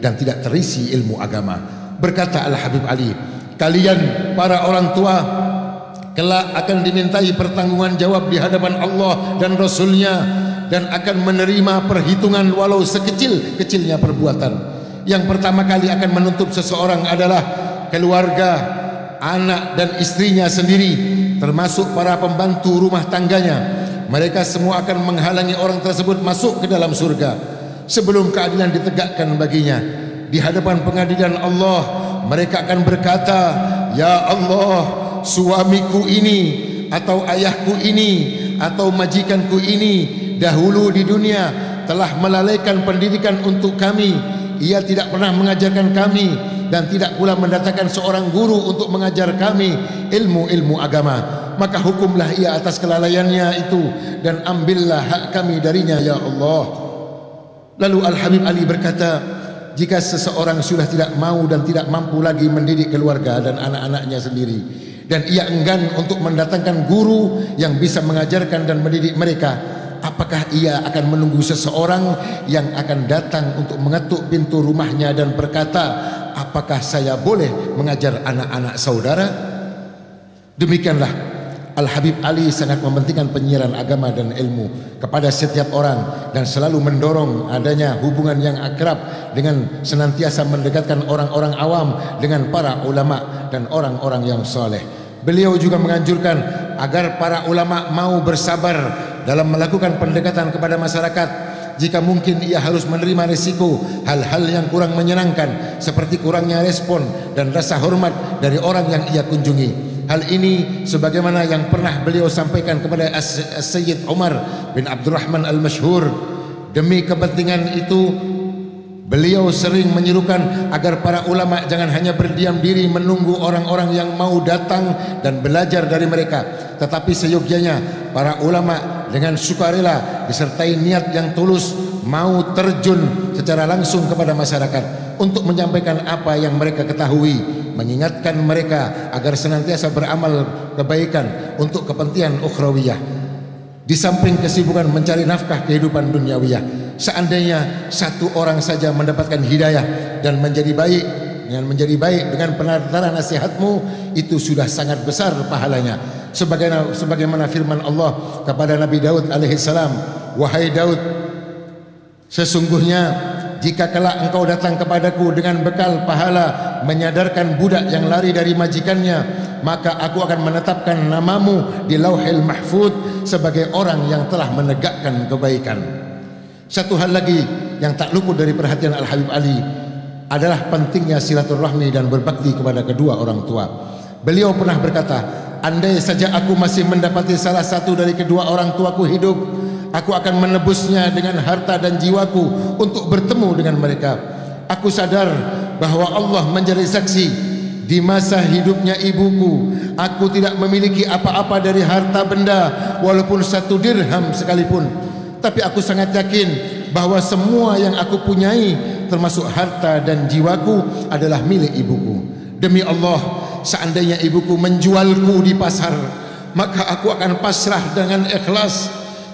dan tidak terisi ilmu agama. Berkata Al-Habib Ali, kalian para orang tua kelak akan dimintai pertanggungan jawab di hadapan Allah dan Rasulnya, dan akan menerima perhitungan walau sekecil-kecilnya perbuatan. Yang pertama kali akan menuntut seseorang adalah keluarga, anak dan istrinya sendiri, termasuk para pembantu rumah tangganya. Mereka semua akan menghalangi orang tersebut masuk ke dalam surga sebelum keadilan ditegakkan baginya. Di hadapan pengadilan Allah, mereka akan berkata, ya Allah, suamiku ini atau ayahku ini atau majikanku ini dahulu di dunia telah melalaikan pendidikan untuk kami. Ia tidak pernah mengajarkan kami dan tidak pula mendatangkan seorang guru untuk mengajar kami ilmu-ilmu agama. Maka hukumlah ia atas kelalaiannya itu dan ambillah hak kami darinya ya Allah. Lalu Al-Habib Ali berkata, jika seseorang sudah tidak mau dan tidak mampu lagi mendidik keluarga dan anak-anaknya sendiri, dan ia enggan untuk mendatangkan guru yang bisa mengajarkan dan mendidik mereka, apakah ia akan menunggu seseorang yang akan datang untuk mengetuk pintu rumahnya dan berkata, apakah saya boleh mengajar anak-anak saudara? Demikianlah Al-Habib Ali sangat mementingkan penyiaran agama dan ilmu kepada setiap orang dan selalu mendorong adanya hubungan yang akrab dengan senantiasa mendekatkan orang-orang awam dengan para ulama dan orang-orang yang soleh. Beliau juga menganjurkan agar para ulama mau bersabar dalam melakukan pendekatan kepada masyarakat. Jika mungkin ia harus menerima risiko hal-hal yang kurang menyenangkan seperti kurangnya respon dan rasa hormat dari orang yang ia kunjungi. Hal ini sebagaimana yang pernah beliau sampaikan kepada Sayyid Umar bin Abdurrahman Al-Masyhur. Demi kepentingan itu, beliau sering menyerukan agar para ulama jangan hanya berdiam diri menunggu orang-orang yang mau datang dan belajar dari mereka, tetapi seyogyanya para ulama dengan sukarela disertai niat yang tulus mau terjun secara langsung kepada masyarakat untuk menyampaikan apa yang mereka ketahui, mengingatkan mereka agar senantiasa beramal kebaikan untuk kepentingan ukhrawiyah. Di samping kesibukan mencari nafkah kehidupan duniawiyah, seandainya satu orang saja mendapatkan hidayah dan menjadi baik dengan penataran nasihatmu, itu sudah sangat besar pahalanya. Sebagaimana firman Allah kepada Nabi Daud alaihissalam, wahai Daud, sesungguhnya jika kelak engkau datang kepadaku dengan bekal pahala menyadarkan budak yang lari dari majikannya, maka aku akan menetapkan namamu di Lauhil Mahfuz sebagai orang yang telah menegakkan kebaikan. Satu hal lagi yang tak luput dari perhatian Al-Habib Ali adalah pentingnya silaturahmi dan berbakti kepada kedua orang tua. Beliau pernah berkata, andai saja aku masih mendapati salah satu dari kedua orang tuaku hidup, aku akan menebusnya dengan harta dan jiwaku untuk bertemu dengan mereka. Aku sadar bahwa Allah menjadi saksi, di masa hidupnya ibuku, aku tidak memiliki apa-apa dari harta benda walaupun 1 dirham sekalipun. Tapi aku sangat yakin bahwa semua yang aku punyai termasuk harta dan jiwaku adalah milik ibuku. Demi Allah, seandainya ibuku menjualku di pasar, maka aku akan pasrah dengan ikhlas.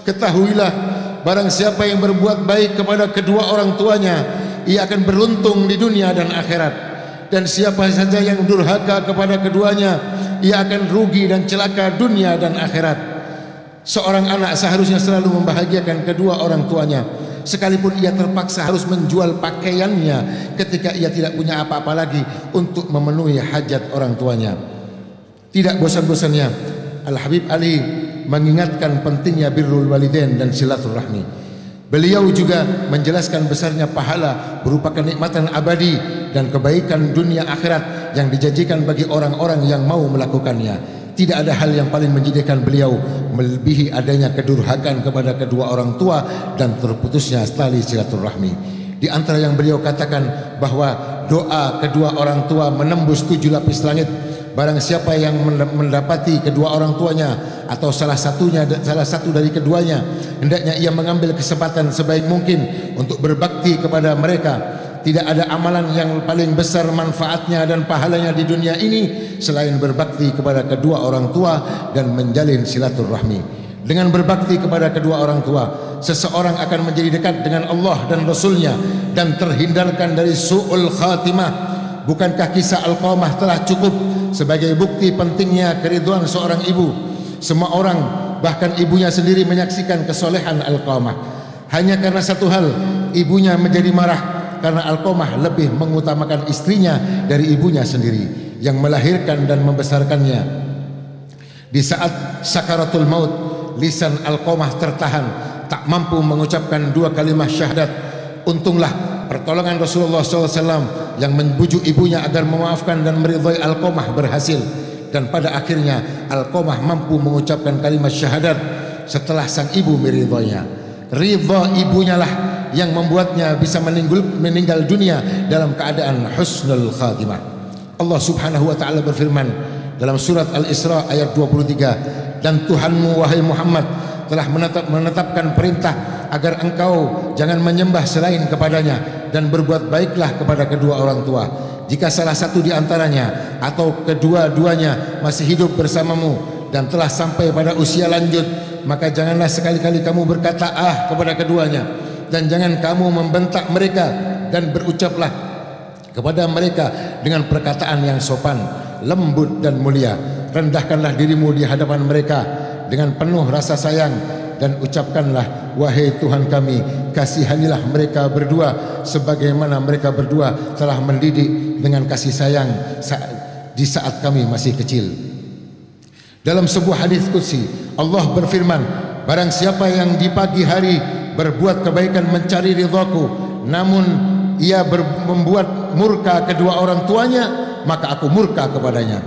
Ketahuilah, barang siapa yang berbuat baik kepada kedua orang tuanya, ia akan beruntung di dunia dan akhirat. Dan siapa saja yang durhaka kepada keduanya, ia akan rugi dan celaka dunia dan akhirat. Seorang anak seharusnya selalu membahagiakan kedua orang tuanya, sekalipun ia terpaksa harus menjual pakaiannya ketika ia tidak punya apa-apa lagi untuk memenuhi hajat orang tuanya. Tidak bosan-bosannya Al-Habib Ali mengingatkan pentingnya birrul walidain dan silaturahmi. Beliau juga menjelaskan besarnya pahala berupa kenikmatan abadi dan kebaikan dunia akhirat yang dijanjikan bagi orang-orang yang mau melakukannya. Tidak ada hal yang paling menjadikan beliau melebihi adanya kedurhakaan kepada kedua orang tua dan terputusnya tali silaturahmi. Di antara yang beliau katakan bahwa doa kedua orang tua menembus 7 lapis langit. Barang siapa yang mendapati kedua orang tuanya atau salah satu dari keduanya, hendaknya ia mengambil kesempatan sebaik mungkin untuk berbakti kepada mereka. Tidak ada amalan yang paling besar manfaatnya dan pahalanya di dunia ini selain berbakti kepada kedua orang tua dan menjalin silaturahmi. Dengan berbakti kepada kedua orang tua, seseorang akan menjadi dekat dengan Allah dan Rasulnya dan terhindarkan dari su'ul khatimah. Bukankah kisah Alqamah telah cukup sebagai bukti pentingnya keridhaan seorang ibu? Semua orang, bahkan ibunya sendiri, menyaksikan kesolehan Alqamah. Hanya karena satu hal, ibunya menjadi marah karena Alqamah lebih mengutamakan istrinya dari ibunya sendiri yang melahirkan dan membesarkannya. Di saat sakaratul maut, lisan Alqamah tertahan, tak mampu mengucapkan dua kalimat syahadat. Untunglah pertolongan Rasulullah SAW yang membujuk ibunya agar memaafkan dan meridhai Alqamah berhasil, dan pada akhirnya Alqamah mampu mengucapkan kalimat syahadat setelah sang ibu meridhainya. Ridha ibunya lah yang membuatnya bisa meninggal dunia dalam keadaan husnul khatimah. Allah Subhanahu wa taala berfirman dalam surat Al-Isra ayat 23, dan Tuhanmu wahai Muhammad telah menetapkan perintah agar engkau jangan menyembah selain kepadanya dan berbuat baiklah kepada kedua orang tua. Jika salah satu di antaranya atau kedua-duanya masih hidup bersamamu dan telah sampai pada usia lanjut, maka janganlah sekali-kali kamu berkata ah kepada keduanya, dan jangan kamu membentak mereka, dan berucaplah kepada mereka dengan perkataan yang sopan, lembut dan mulia. Rendahkanlah dirimu di hadapan mereka dengan penuh rasa sayang, dan ucapkanlah, wahai Tuhan kami, kasihanilah mereka berdua sebagaimana mereka berdua telah mendidik dengan kasih sayang di saat kami masih kecil. Dalam sebuah hadis qudsi, Allah berfirman, barang siapa yang di pagi hari berbuat kebaikan mencari ridhaku, namun ia membuat murka kedua orang tuanya, maka aku murka kepadanya.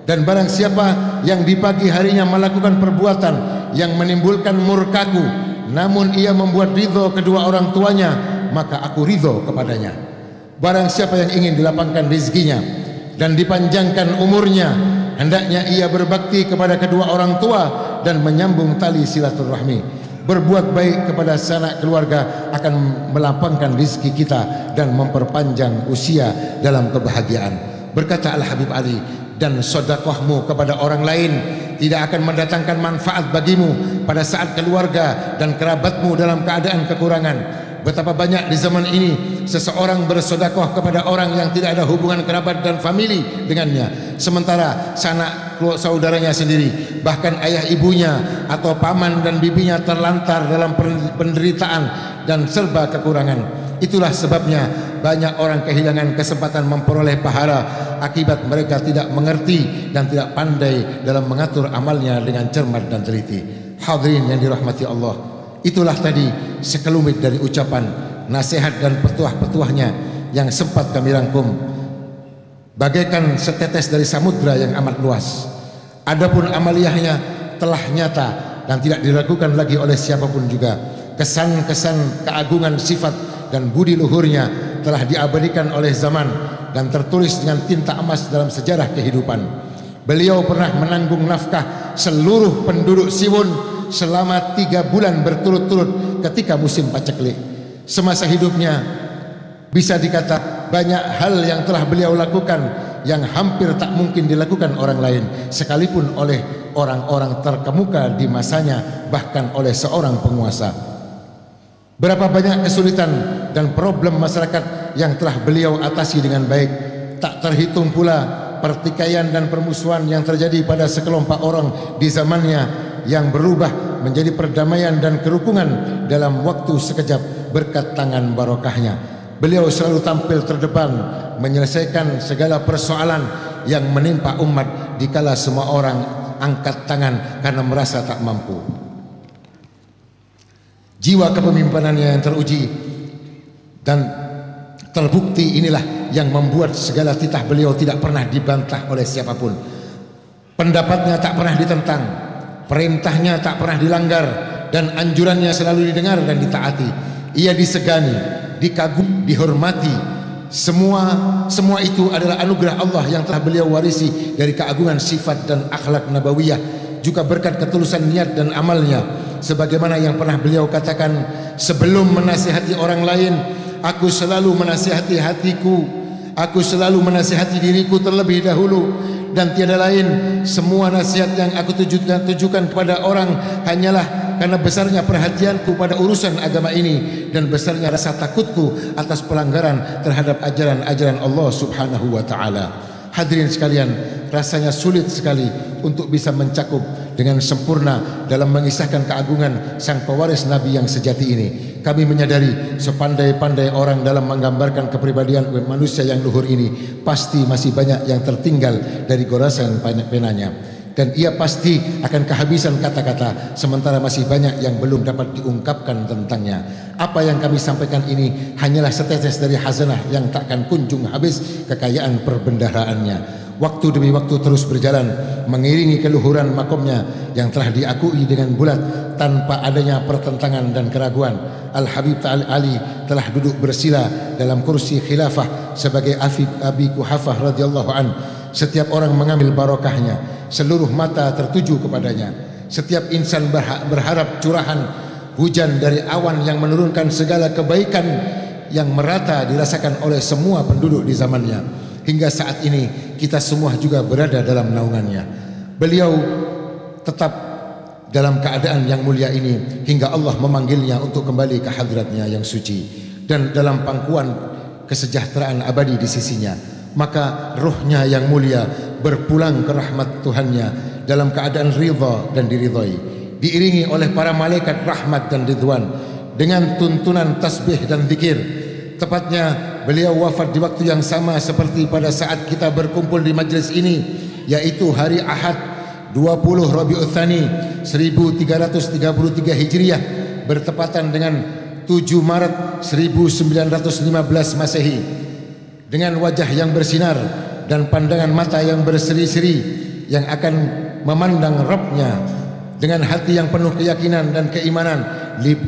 Dan barang siapa yang di pagi harinya melakukan perbuatan yang menimbulkan murkaku, namun ia membuat ridho kedua orang tuanya, maka aku ridho kepadanya. Barang siapa yang ingin dilapangkan rezekinya dan dipanjangkan umurnya, hendaknya ia berbakti kepada kedua orang tua dan menyambung tali silaturahmi. Berbuat baik kepada sanak keluarga akan melapangkan rezeki kita dan memperpanjang usia dalam kebahagiaan. Berkata Al-Habib Ali, dan sedekahmu kepada orang lain tidak akan mendatangkan manfaat bagimu pada saat keluarga dan kerabatmu dalam keadaan kekurangan. Betapa banyak di zaman ini seseorang bersedekah kepada orang yang tidak ada hubungan kerabat dan famili dengannya, sementara sanak saudaranya sendiri, bahkan ayah ibunya atau paman dan bibinya terlantar dalam penderitaan dan serba kekurangan. Itulah sebabnya banyak orang kehilangan kesempatan memperoleh pahala akibat mereka tidak mengerti dan tidak pandai dalam mengatur amalnya dengan cermat dan teliti. Hadirin yang dirahmati Allah, itulah tadi sekelumit dari ucapan, nasihat dan petuah-petuahnya yang sempat kami rangkum, bagaikan setetes dari samudra yang amat luas. Adapun amaliyahnya telah nyata dan tidak diragukan lagi oleh siapapun juga. Kesan-kesan keagungan sifat dan budi luhurnya telah diabadikan oleh zaman dan tertulis dengan tinta emas dalam sejarah kehidupan. Beliau pernah menanggung nafkah seluruh penduduk Siwon selama 3 bulan berturut-turut ketika musim paceklik. Semasa hidupnya bisa dikata banyak hal yang telah beliau lakukan yang hampir tak mungkin dilakukan orang lain, sekalipun oleh orang-orang terkemuka di masanya, bahkan oleh seorang penguasa. Berapa banyak kesulitan dan problem masyarakat yang telah beliau atasi dengan baik. Tak terhitung pula pertikaian dan permusuhan yang terjadi pada sekelompok orang di zamannya yang berubah menjadi perdamaian dan kerukunan dalam waktu sekejap berkat tangan barokahnya. Beliau selalu tampil terdepan menyelesaikan segala persoalan yang menimpa umat dikala semua orang angkat tangan karena merasa tak mampu. Jiwa kepemimpinannya yang teruji dan terbukti inilah yang membuat segala titah beliau tidak pernah dibantah oleh siapapun. Pendapatnya tak pernah ditentang, perintahnya tak pernah dilanggar, dan anjurannya selalu didengar dan ditaati. Ia disegani, dikagumi, dihormati. Semua itu adalah anugerah Allah yang telah beliau warisi dari keagungan sifat dan akhlak nabawiyah, juga berkat ketulusan niat dan amalnya. Sebagaimana yang pernah beliau katakan, sebelum menasihati orang lain, aku selalu menasihati hatiku, aku selalu menasihati diriku terlebih dahulu, dan tiada lain. Semua nasihat yang aku tujukan kepada orang hanyalah karena besarnya perhatianku pada urusan agama ini dan besarnya rasa takutku atas pelanggaran terhadap ajaran-ajaran Allah Subhanahu wa taala. Hadirin sekalian, rasanya sulit sekali untuk bisa mencakup dengan sempurna dalam mengisahkan keagungan sang pewaris Nabi yang sejati ini. Kami menyadari sepandai-pandai orang dalam menggambarkan kepribadian manusia yang luhur ini, pasti masih banyak yang tertinggal dari goresan penanya. Dan ia pasti akan kehabisan kata-kata, sementara masih banyak yang belum dapat diungkapkan tentangnya. Apa yang kami sampaikan ini hanyalah setetes dari khazanah yang takkan kunjung habis kekayaan perbendaharaannya. Waktu demi waktu terus berjalan mengiringi keluhuran makomnya yang telah diakui dengan bulat tanpa adanya pertentangan dan keraguan. Al-Habib Ali telah duduk bersila dalam kursi khilafah sebagai Abi Quhafah radhiyallahu an. Setiap orang mengambil barokahnya, seluruh mata tertuju kepadanya. Setiap insan berharap curahan hujan dari awan yang menurunkan segala kebaikan yang merata dirasakan oleh semua penduduk di zamannya. Hingga saat ini kita semua juga berada dalam naungannya. Beliau tetap dalam keadaan yang mulia ini hingga Allah memanggilnya untuk kembali ke hadratnya yang suci dan dalam pangkuan kesejahteraan abadi di sisinya. Maka ruhnya yang mulia berpulang ke rahmat Tuhannya dalam keadaan ridha dan diridhai, diiringi oleh para malaikat rahmat dan ridwan dengan tuntunan tasbih dan zikir. Tepatnya beliau wafat di waktu yang sama seperti pada saat kita berkumpul di majlis ini, yaitu hari Ahad 20 Rabiul Tsani 1333 Hijriah bertepatan dengan 7 Maret 1915 Masehi. Dengan wajah yang bersinar dan pandangan mata yang berseri-seri yang akan memandang Rabb-Nya dengan hati yang penuh keyakinan dan keimanan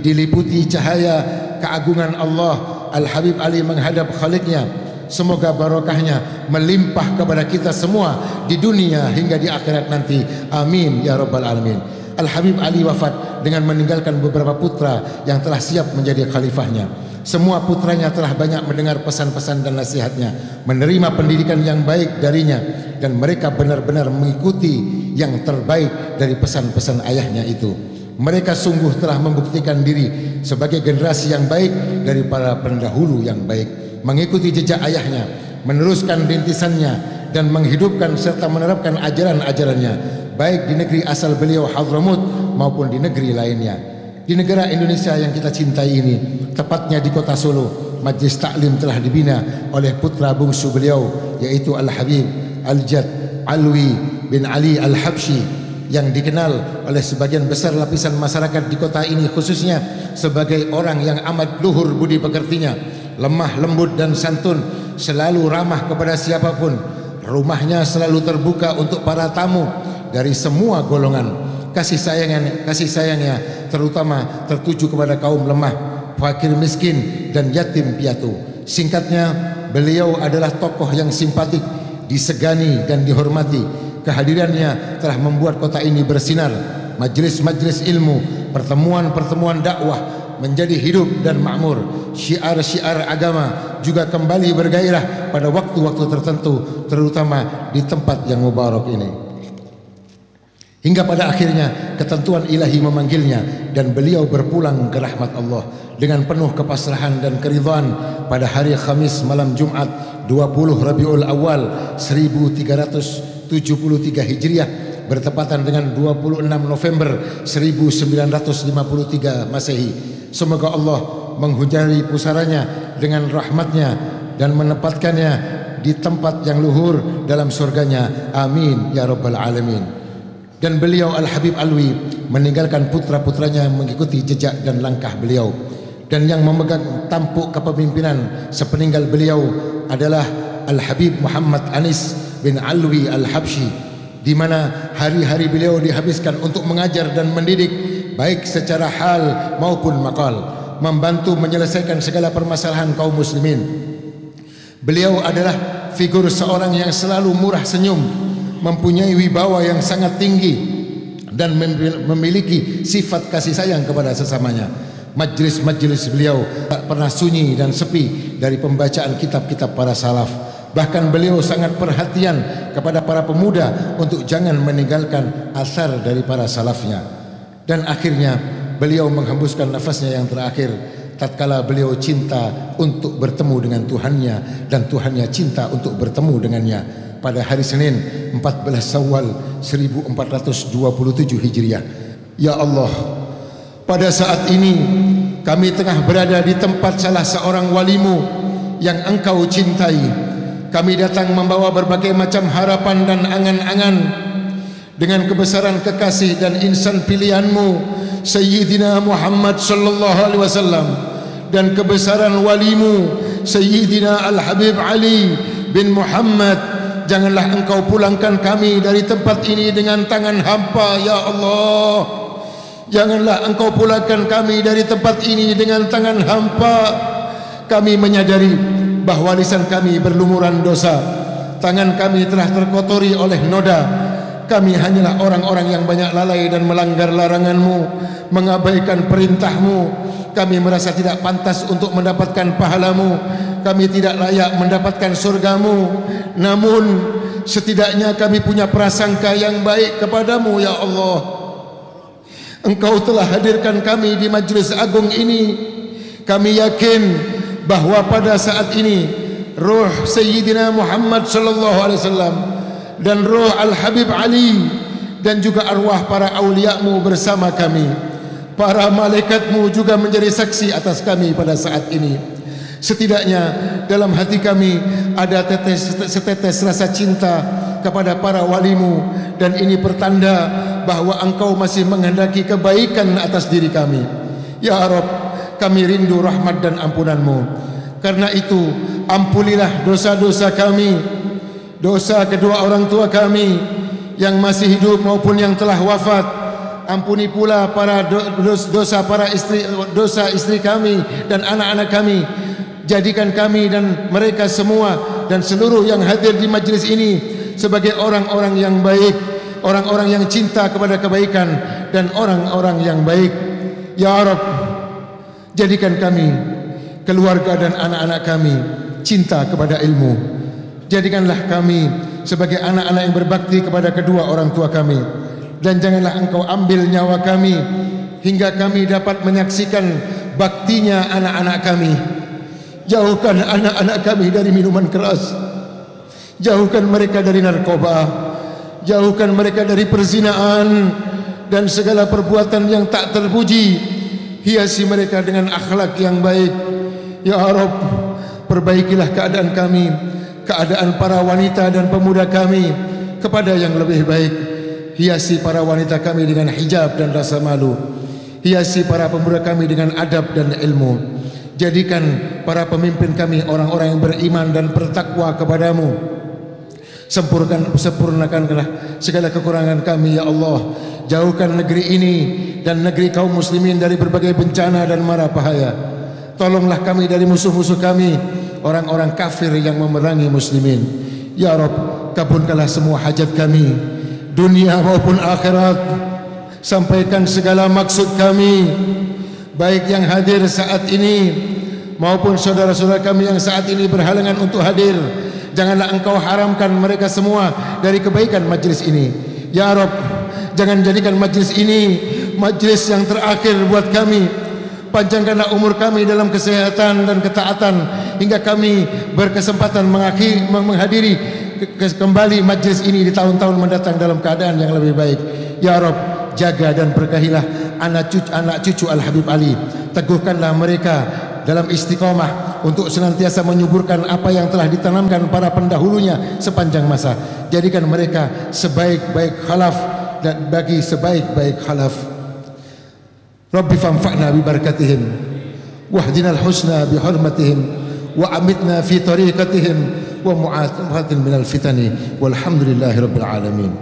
diliputi cahaya keagungan Allah, Al-Habib Ali menghadap Khaliqnya. Semoga barokahnya melimpah kepada kita semua di dunia hingga di akhirat nanti. Amin ya rabbal alamin. Al-Habib Ali wafat dengan meninggalkan beberapa putra yang telah siap menjadi khalifahnya. Semua putranya telah banyak mendengar pesan-pesan dan nasihatnya, menerima pendidikan yang baik darinya, dan mereka benar-benar mengikuti yang terbaik dari pesan-pesan ayahnya itu. Mereka sungguh telah membuktikan diri sebagai generasi yang baik dari para pendahulu yang baik, mengikuti jejak ayahnya, meneruskan rintisannya, dan menghidupkan serta menerapkan ajaran-ajarannya, baik di negeri asal beliau Hadramut maupun di negeri lainnya. Di negara Indonesia yang kita cintai ini, tepatnya di kota Solo, majlis taklim telah dibina oleh putra bungsu beliau, yaitu Al-Habib Al-Jad Alwi bin Ali Al-Habsyi, yang dikenal oleh sebagian besar lapisan masyarakat di kota ini khususnya sebagai orang yang amat luhur budi pekertinya, lemah lembut dan santun, selalu ramah kepada siapapun. Rumahnya selalu terbuka untuk para tamu dari semua golongan. Kasih sayangnya terutama tertuju kepada kaum lemah, fakir miskin dan yatim piatu. Singkatnya, beliau adalah tokoh yang simpatik, disegani dan dihormati. Kehadirannya telah membuat kota ini bersinar. Majlis-majlis ilmu, pertemuan-pertemuan dakwah menjadi hidup dan makmur. Syiar-syiar agama juga kembali bergairah pada waktu-waktu tertentu, terutama di tempat yang mubarak ini. Hingga pada akhirnya ketentuan ilahi memanggilnya dan beliau berpulang ke rahmat Allah dengan penuh kepasrahan dan keridhaan pada hari Khamis malam Jumat 20 Rabiul Awal 1373 Hijriah bertepatan dengan 26 November 1953 Masehi. Semoga Allah menghujani pusaranya dengan rahmatnya dan menempatkannya di tempat yang luhur dalam surganya. Amin ya rabbal alamin. Dan beliau Al-Habib Alwi meninggalkan putra-putranya mengikuti jejak dan langkah beliau. Dan yang memegang tampuk kepemimpinan sepeninggal beliau adalah Al-Habib Muhammad Anis bin Alwi Al-Habsyi, di mana hari-hari beliau dihabiskan untuk mengajar dan mendidik baik secara hal maupun maqal, membantu menyelesaikan segala permasalahan kaum muslimin. Beliau adalah figur seorang yang selalu murah senyum, mempunyai wibawa yang sangat tinggi dan memiliki sifat kasih sayang kepada sesamanya. Majlis-majlis beliau tak pernah sunyi dan sepi dari pembacaan kitab-kitab para salaf. Bahkan beliau sangat perhatian kepada para pemuda untuk jangan meninggalkan asar dari para salafnya. Dan akhirnya beliau menghembuskan nafasnya yang terakhir tatkala beliau cinta untuk bertemu dengan Tuhannya dan Tuhannya cinta untuk bertemu dengannya pada hari Senin 14 Syawal 1427 Hijriah. Ya Allah, pada saat ini kami tengah berada di tempat salah seorang walimu yang Engkau cintai. Kami datang membawa berbagai macam harapan dan angan-angan dengan kebesaran kekasih dan insan pilihanmu Sayyidina Muhammad sallallahu alaihi wasallam dan kebesaran walimu Sayyidina Al-Habib Ali bin Muhammad. Janganlah Engkau pulangkan kami dari tempat ini dengan tangan hampa, ya Allah. Janganlah Engkau pulangkan kami dari tempat ini dengan tangan hampa. Kami menyadari bahwa lisan kami berlumuran dosa, tangan kami telah terkotori oleh noda. Kami hanyalah orang-orang yang banyak lalai dan melanggar larangan-Mu, mengabaikan perintah-Mu. Kami merasa tidak pantas untuk mendapatkan pahala-Mu. Kami tidak layak mendapatkan surga-Mu. Namun setidaknya kami punya prasangka yang baik kepadamu, ya Allah. Engkau telah hadirkan kami di majlis agung ini. Kami yakin bahwa pada saat ini ruh Sayyidina Muhammad sallallahu alaihi wasallam dan ruh Al-Habib Ali dan juga arwah para awliya-Mu bersama kami. Para malaikat-Mu juga menjadi saksi atas kami pada saat ini. Setidaknya dalam hati kami ada setetes rasa cinta kepada para walimu, dan ini pertanda bahwa Engkau masih menghendaki kebaikan atas diri kami. Ya Rabb, kami rindu rahmat dan ampunan-Mu. Karena itu ampunilah dosa-dosa kami, dosa kedua orang tua kami yang masih hidup maupun yang telah wafat. Ampuni pula para dosa istri kami dan anak-anak kami. Jadikan kami dan mereka semua dan seluruh yang hadir di majlis ini sebagai orang-orang yang baik, orang-orang yang cinta kepada kebaikan dan orang-orang yang baik. Ya Rabb, jadikan kami, keluarga dan anak-anak kami cinta kepada ilmu. Jadikanlah kami sebagai anak-anak yang berbakti kepada kedua orang tua kami. Dan janganlah Engkau ambil nyawa kami hingga kami dapat menyaksikan baktinya anak-anak kami. Jauhkan anak-anak kami dari minuman keras. Jauhkan mereka dari narkoba. Jauhkan mereka dari perzinaan dan segala perbuatan yang tak terpuji. Hiasi mereka dengan akhlak yang baik. Ya Rabb, perbaikilah keadaan kami, keadaan para wanita dan pemuda kami kepada yang lebih baik. Hiasi para wanita kami dengan hijab dan rasa malu. Hiasi para pemuda kami dengan adab dan ilmu. Jadikan para pemimpin kami orang-orang yang beriman dan bertakwa kepadamu. Sempurnakanlah segala kekurangan kami, ya Allah. Jauhkan negeri ini dan negeri kaum muslimin dari berbagai bencana dan mara bahaya. Tolonglah kami dari musuh-musuh kami, orang-orang kafir yang memerangi muslimin. Ya Rabb, kabulkanlah semua hajat kami, dunia maupun akhirat. Sampaikan segala maksud kami, baik yang hadir saat ini maupun saudara-saudara kami yang saat ini berhalangan untuk hadir. Janganlah Engkau haramkan mereka semua dari kebaikan majlis ini. Ya Rabb, jangan jadikan majlis ini majlis yang terakhir buat kami. Panjangkanlah umur kami dalam kesehatan dan ketaatan hingga kami berkesempatan menghadiri kembali majlis ini di tahun-tahun mendatang dalam keadaan yang lebih baik. Ya Rabb, jaga dan berkahilah anak cucu Al-Habib Ali. Teguhkanlah mereka dalam istiqamah untuk senantiasa menyuburkan apa yang telah ditanamkan para pendahulunya sepanjang masa. Jadikan mereka sebaik-baik khalaf dan bagi sebaik-baik khalaf. Rabbi fanfa'na bi barakatihim wahdina al-husna bi hurmatihim wa amitna fi tariqatihim wa mu'afatin minal fitani walhamdulillahi rabbil alamin.